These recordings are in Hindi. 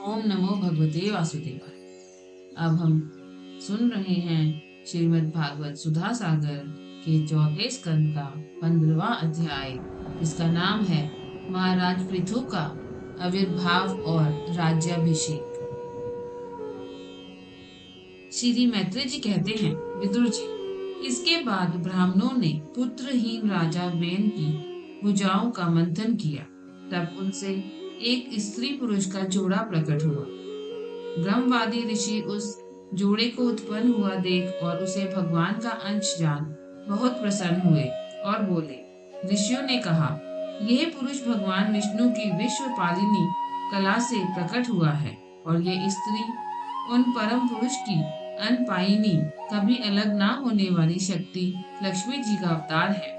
ओम नमो भगवते वासुदेवाय। अब हम सुन रहे हैं श्रीमद् भागवत सुधा सागर के 4 स्कंद का 15वां अध्याय, जिसका नाम है महाराज पृथु का आविर्भाव और राज्याभिषेक। श्री मैत्री जी कहते हैं, विदुर जी, इसके बाद ब्राह्मणों ने पुत्रहीन राजा वेन की भुजाओं का मंथन किया। तब उनसे एक स्त्री पुरुष का जोड़ा प्रकट हुआ। ब्रह्मवादी ऋषि उस जोड़े को उत्पन्न हुआ देख और उसे भगवान का अंश जान बहुत प्रसन्न हुए और बोले। ऋषियों ने कहा, यह पुरुष भगवान विष्णु की विश्व पालिनी कला से प्रकट हुआ है और यह स्त्री उन परम पुरुष की अनपायिनी, कभी अलग ना होने वाली शक्ति लक्ष्मी जी का अवतार है।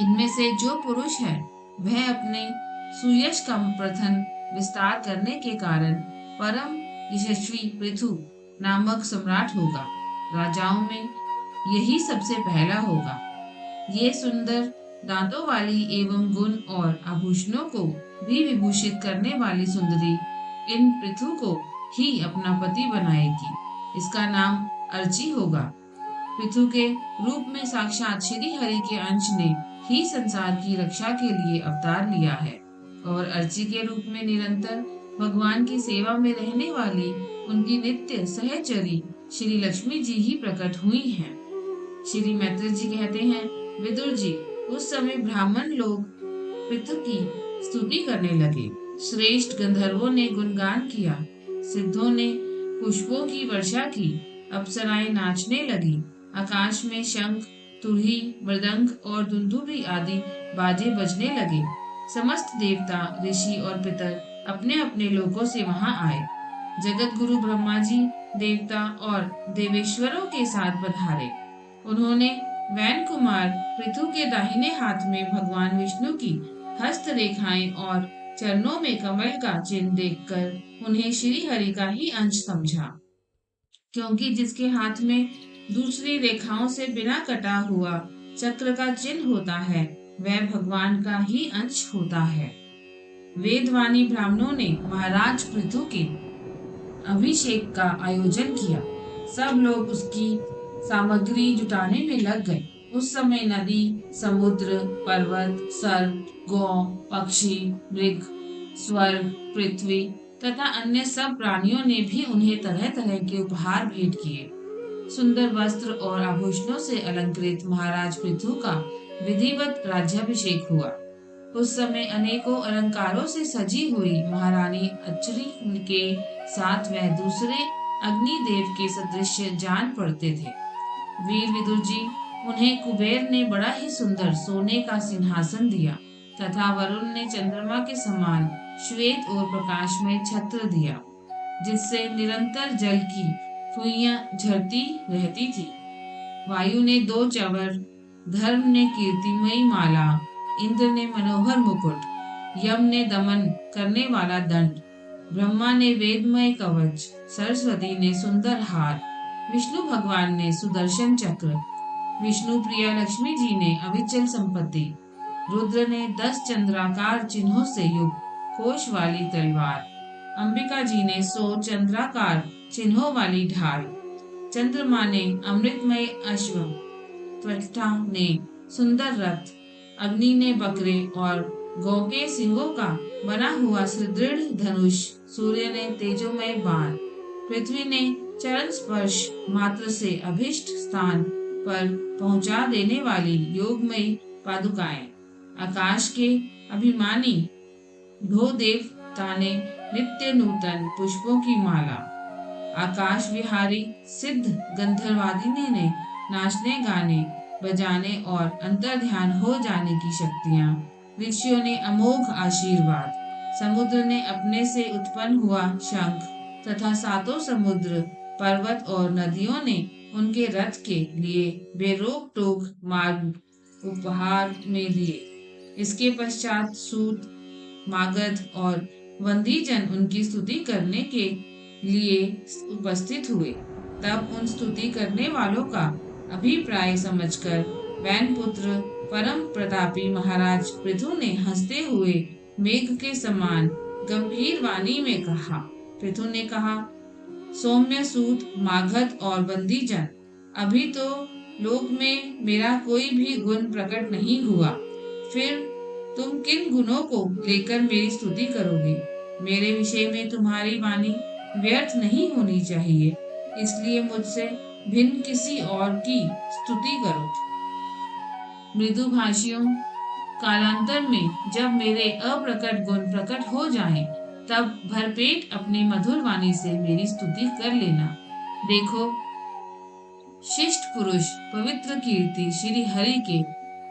इनमें से जो पुरुष है वह अपने सुयश का प्रथम विस्तार करने के कारण परम यशस्वी पृथु नामक सम्राट होगा। राजाओं में यही सबसे पहला होगा। ये सुंदर दांतों वाली एवं गुण और आभूषणों को भी विभूषित करने वाली सुंदरी इन पृथु को ही अपना पति बनाएगी। इसका नाम अर्ची होगा। पृथु के रूप में साक्षात श्री हरि के अंश ने ही संसार की रक्षा के लिए अवतार लिया है और अर्ची के रूप में निरंतर भगवान की सेवा में रहने वाली उनकी नित्य सहचरी श्री लक्ष्मी जी ही प्रकट हुई हैं। श्री मैत्री जी कहते हैं, विदुर जी, उस समय ब्राह्मण लोग पृथु की स्तुति करने लगे। श्रेष्ठ गंधर्वों ने गुणगान किया, सिद्धों ने पुष्पों की वर्षा की, अप्सराएं नाचने लगी, आकाश में शंख, तुरही, मृदंग और दुंदुभी आदि बाजे बजने लगे। समस्त देवता, ऋषि और पितर अपने अपने लोकों से वहां आए। जगत गुरु ब्रह्मा जी देवता और देवेश्वरों के साथ पधारे। उन्होंने वैन कुमार पृथु के दाहिने हाथ में भगवान विष्णु की हस्त रेखाएं और चरणों में कमल का चिन्ह देखकर उन्हें श्री हरि का ही अंश समझा, क्योंकि जिसके हाथ में दूसरी रेखाओं से बिना कटा हुआ चक्र का चिन्ह होता है वह भगवान का ही अंश होता है। वेदवाणी ब्राह्मणों ने महाराज पृथु के अभिषेक का आयोजन किया। सब लोग उसकी सामग्री जुटाने में लग गए। उस समय नदी, समुद्र, पर्वत, सर्प, गौ, पक्षी, मृग, स्वर्ग, पृथ्वी तथा अन्य सब प्राणियों ने भी उन्हें तरह तरह के उपहार भेंट किए। सुंदर वस्त्र और आभूषणों से अलंकृत महाराज पृथु का विधिवत राज्याभिषेक हुआ। उस समय अनेकों अलंकारों से सजी हुई महारानी अर्ची के साथ वह दूसरे अग्निदेव के सदृश जान पड़ते थे। वीर विदुर जी, उन्हें कुबेर ने बड़ा ही सुंदर सोने का सिंहासन दिया तथा वरुण ने चंद्रमा के समान श्वेत और प्रकाशमय छत्र दिया, जिससे निरंतर जल की फुइयां झरती रहती थी। वायु ने 2 चंवर, धर्म ने कीर्तिमयी माला, इंद्र ने मनोहर मुकुट, यम ने दमन करने वाला दंड, ब्रह्मा ने वेदमय कवच, सरस्वती ने सुंदर हार, विष्णु भगवान ने सुदर्शन चक्र, विष्णु प्रिया लक्ष्मी जी ने अविचल संपत्ति, रुद्र ने 10 चंद्राकार चिन्हों से युक्त कोश वाली तलवार, अंबिका जी ने 100 चंद्राकार चिन्हों वाली ढाल, चंद्रमा ने अमृतमय अश्व, त्वष्टा ने सुंदर रथ, अग्नि ने बकरे और गौ के सिंगों का बना हुआ सुदृढ़ धनुष, सूर्य ने तेजोमय बाण, पृथ्वी ने चरण स्पर्श मात्र से अभिष्ट स्थान पर पहुंचा देने वाली योगमयी पादुकाएं, आकाश के अभिमानी भो देवता ने नित्य नूतन पुष्पों की माला, आकाश विहारी सिद्ध गंधर्वादिनी ने नाचने, गाने, बजाने और अंतर ध्यान हो जाने की शक्तियां, ऋषियों ने अमोघ आशीर्वाद, समुद्र ने अपने से उत्पन्न हुआ शंख तथा 7 समुद्र, पर्वत और नदियों ने उनके रथ के लिए बेरोक टोक मार्ग उपहार में दिए। इसके पश्चात सूत, मागध और वंदीजन उनकी स्तुति करने के लिए उपस्थित हुए। तब उन स्तुति करने वालों का अभिप्राय समझकर वैन पुत्र परम प्रतापी महाराज पृथु ने हंसते हुए मेघ के समान गंभीर वाणी में कहा। पृथु ने कहा, सौम्य सूत, मागध और बंदीजन, अभी तो लोक में मेरा कोई भी गुण प्रकट नहीं हुआ, फिर तुम किन गुणों को लेकर मेरी स्तुति करोगे? मेरे विषय में तुम्हारी वाणी व्यर्थ नहीं होनी चाहिए, इसलिए मुझसे भिन्न किसी और की स्तुति करो। मृदुभाषियों, कालांतर में जब मेरे अप्रकट गुण प्रकट हो जाएं, तब भरपेट अपनी मधुर वाणी से मेरी स्तुति कर लेना। देखो, शिष्ट पुरुष पवित्र कीर्ति श्री हरि के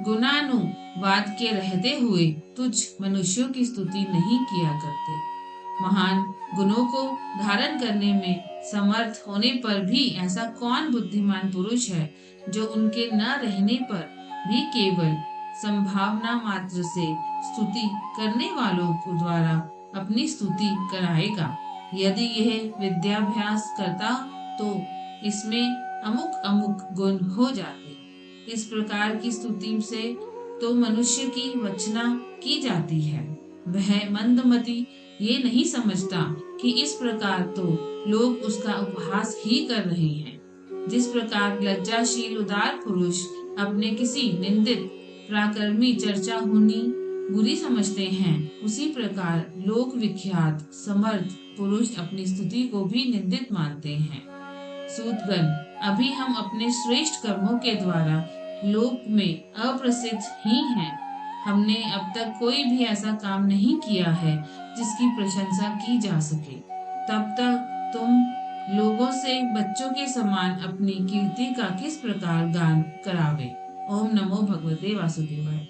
गुणानुवाद के रहते हुए तुझ मनुष्यों की स्तुति नहीं किया करते। महान गुणों को धारण करने में समर्थ होने पर भी ऐसा कौन बुद्धिमान पुरुष है जो उनके न रहने पर भी केवल संभावना मात्र से स्तुति करने वालों को द्वारा अपनी स्तुति कराएगा। यदि यह विद्याभ्यास करता तो इसमें अमुक अमुक गुण हो जाते। इस प्रकार की स्तुति से तो मनुष्य की वचना की जाती है। वह मंदमती ये नहीं समझता कि इस प्रकार तो लोग उसका उपहास ही कर रहे हैं। जिस प्रकार लज्जाशील उदार पुरुष अपने किसी निंदित पराक्रमी चर्चा होनी बुरी समझते हैं, उसी प्रकार लोक विख्यात समर्थ पुरुष अपनी स्तुति को भी निंदित मानते हैं। सूतगण, अभी हम अपने श्रेष्ठ कर्मों के द्वारा लोक में अप्रसिद्ध ही हैं। हमने अब तक कोई भी ऐसा काम नहीं किया है जिसकी प्रशंसा की जा सके। तब तक तुम लोगों से बच्चों के समान अपनी कीर्ति का किस प्रकार गान करावे। ओम नमो भगवते वासुदेवाय।